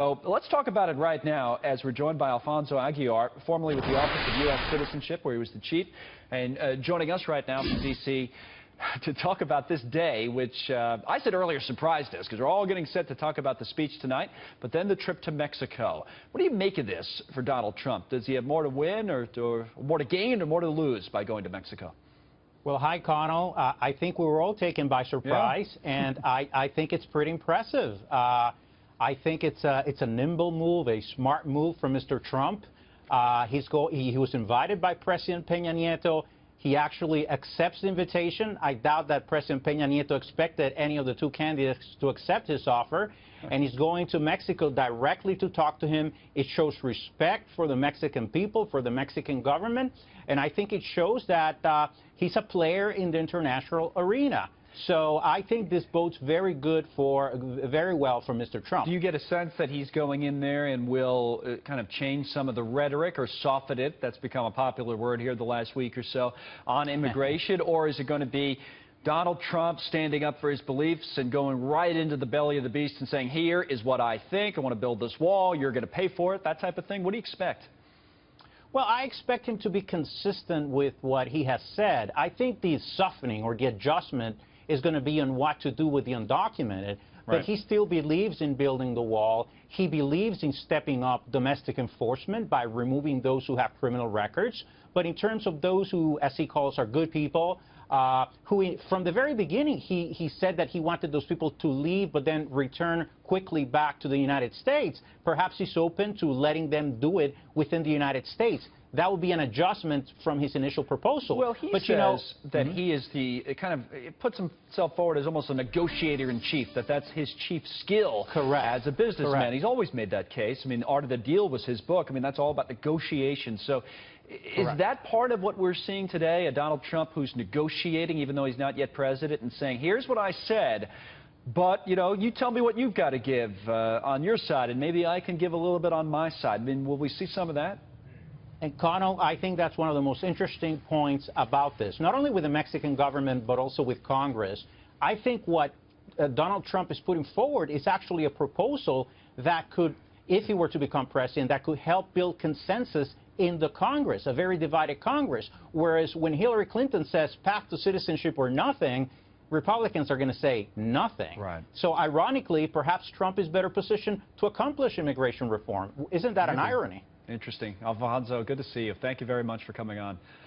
So let's talk about it right now as we're joined by Alfonso Aguilar, formerly with the Office of U.S. Citizenship, where he was the chief, and joining us right now from D.C. to talk about this day, which I said earlier surprised us, because we're all getting set to talk about the speech tonight, but then the trip to Mexico. What do you make of this for Donald Trump? Does he have more to win or more to gain or more to lose by going to Mexico? Well, hi, Connell. I think we were all taken by surprise, and I think it's pretty impressive. I think it's a nimble move, a smart move from Mr. Trump. He was invited by President Pena Nieto. He actually accepts the invitation. I doubt that President Pena Nieto expected any of the two candidates to accept his offer. And he's going to Mexico directly to talk to him. It shows respect for the Mexican people, for the Mexican government. And I think it shows that he's a player in the international arena. So I think this bodes very well for Mr. Trump. Do you get a sense that he's going in there and will kind of change some of the rhetoric or soften it? That's become a popular word here the last week or so on immigration. Or is it going to be Donald Trump standing up for his beliefs and going right into the belly of the beast and saying, here is what I think, I want to build this wall, you're going to pay for it, that type of thing? What do you expect? Well, I expect him to be consistent with what he has said. I think the softening or the adjustment is going to be on what to do with the undocumented. But he still believes in building the wall. He believes in stepping up domestic enforcement by removing those who have criminal records. But in terms of those who, as he calls, are good people, from the very beginning, he said that he wanted those people to leave but then return quickly back to the United States. Perhaps he's open to letting them do it within the United States. That would be an adjustment from his initial proposal. Well, he says that he is puts himself forward as almost a negotiator-in-chief, that's his chief skill as a businessman. He's always made that case. I mean, Art of the Deal was his book. I mean, that's all about negotiation. So is that part of what we're seeing today, a Donald Trump who's negotiating, even though he's not yet president, and saying, here's what I said, but, you tell me what you've got to give on your side, and maybe I can give a little bit on my side. I mean, will we see some of that? And, Connell, I think that's one of the most interesting points about this, not only with the Mexican government, but also with Congress. I think what Donald Trump is putting forward is actually a proposal that could, if he were to become president, that could help build consensus in the Congress, a very divided Congress. Whereas when Hillary Clinton says path to citizenship or nothing, Republicans are going to say nothing. So ironically, perhaps Trump is better positioned to accomplish immigration reform. Isn't that an irony? Interesting. Alfonso, good to see you. Thank you very much for coming on.